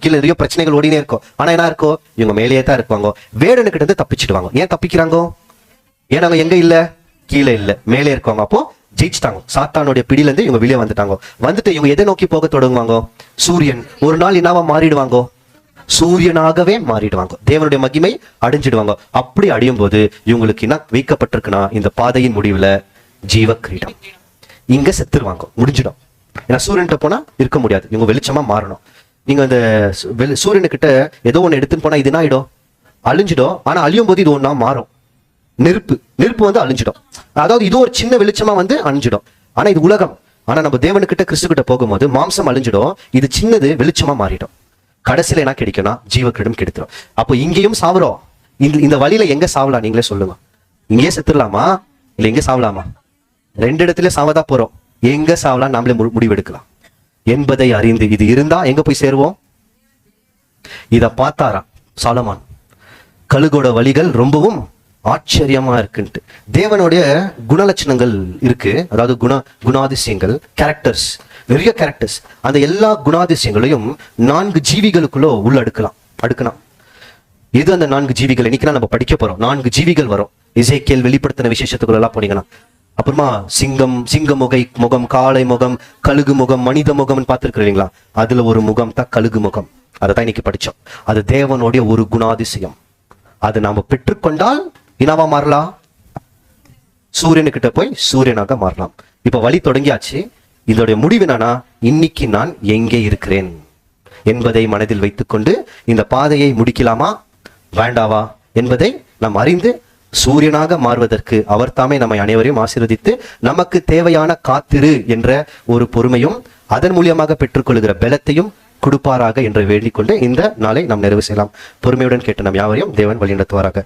கீழே நிறைய பிரச்சனைகள் ஓடினே இருக்கும். ஆனா என்ன இருக்கும், இவங்க மேலேயே தான் இருப்பாங்க. வேடனுக்கிட்ட இருந்து தப்பிச்சிடுவாங்க. ஏன் தப்பிக்கிறாங்க? ஏன்னா அவங்க எங்க இல்ல, கீழே இல்ல, மேலே இருக்காங்க. அப்போ ஜெயிச்சிட்டாங்க. சாத்தானுடைய பிடியில இருந்து இவங்க வெளியே வந்துட்டாங்க. வந்துட்டு இவங்க எதை நோக்கி போக தொடங்குவாங்க? சூரியன். ஒரு நாள் என்னவா மாறிடுவாங்க? சூரியனாகவே மாறிடுவாங்க. தேவனுடைய மகிமை அடைஞ்சிடுவாங்க. அப்படி அடையும் போது இவங்களுக்கு என்ன வைக்கப்பட்டிருக்குன்னா, இந்த பாதையின் முடிவுல ஜீவ கிரீடம். இங்க செத்துருவாங்க, முடிஞ்சிடும். ஏன்னா சூரியன்கிட்ட போனா இருக்க முடியாது, இவங்க வெளிச்சமா மாறணும். நீங்க அந்த சூரியனுக்கிட்ட ஏதோ ஒண்ணு எடுத்துன்னு போனா இது என்ன ஆயிடும்? அழிஞ்சிடும். ஆனா அழியும் போது இது ஒண்ணா மாறும். நெருப்பு வந்து அழிஞ்சிடும். அதாவது இது ஒரு சின்ன வெளிச்சமா வந்து அழிஞ்சிடும். ஆனா இது உலகம். ஆனா நம்ம தேவனுக்கிட்ட கிறிஸ்து கிட்ட போகும்போது மாம்சம் அழிஞ்சிடும், இது சின்னது வெளிச்சமா மாறிடும். கடைசியில என்ன கிடைக்கும்னா ஜீவ கிரீடம் கிடைச்சிடும். அப்போ இங்கேயும் சாவுறோம். இந்த வழியில எங்க சாவலாம் நீங்களே சொல்லுங்க. இங்கேயே செத்துடலாமா இல்ல எங்க சாவலாமா? ரெண்டு இடத்துல சாவதா போறோம். எங்க சாவலாம் நாமளே முடிவெடுக்கலாம் என்பதை அறிந்து இது இருந்தா எங்க போய் சேருவோம்? இத பார்த்தாரா சாலமான், கழுகோட வழிகள் ரொம்பவும் ஆச்சரியமா இருக்குன்ட்டு. தேவனுடைய குணலட்சணங்கள் இருக்கு. அதாவது குணாதிசயங்கள், கேரக்டர்ஸ், நிறைய கேரக்டர்ஸ். அந்த எல்லா குணாதிசயங்களையும் 4 ஜீவிகளுக்குள்ள உள்ள அடுக்கலாம். இது அந்த 4 ஜீவிகள் இன்னைக்கு நம்ம படிக்க போறோம். 4 ஜீவிகள் வரும். எசேக்கியேல் வெளிப்படுத்தின விசேஷத்துக்குள்ள எல்லாம் போனீங்கன்னா. அப்புறமா சிங்க முகம், காளை முகம், கழுகு முகம், மனித முகம்னு பார்த்துருக்கீங்களா? அதுல ஒரு முகம் தான் கழுகு முகம். அதை தான் இன்னைக்கு படிச்சோம். அது தேவனுடைய ஒரு குணாதிசயம். அது நாம பெற்றுக்கொண்டால் என்னவா மாறலாம்? சூரியனுக்கிட்ட போய் சூரியனாக மாறலாம். இப்ப வழி தொடங்கியாச்சு. இதோடைய முடிவு என்னன்னா, இன்னைக்கு நான் எங்கே இருக்கிறேன் என்பதை மனதில் வைத்துக்கொண்டு இந்த பாதையை முடிக்கலாமா வேண்டாவா என்பதை நாம் அறிந்து சூரியனாக மாறுவதற்கு அவர் தாமே நம்மை அனைவரையும் ஆசீர்வதித்து நமக்கு தேவையான காத்திரு என்ற ஒரு பொறுமையும் அதன் மூலியமாக பெற்றுக்கொள்கிற பலத்தையும் கொடுப்பாராக என்று வேண்டிக் கொண்டு இந்த நாளை நாம் நிறைவு செய்யலாம். பொறுமையுடன் கேட்டு நம் யாவரையும் தேவன் வழி நடத்துவாராக.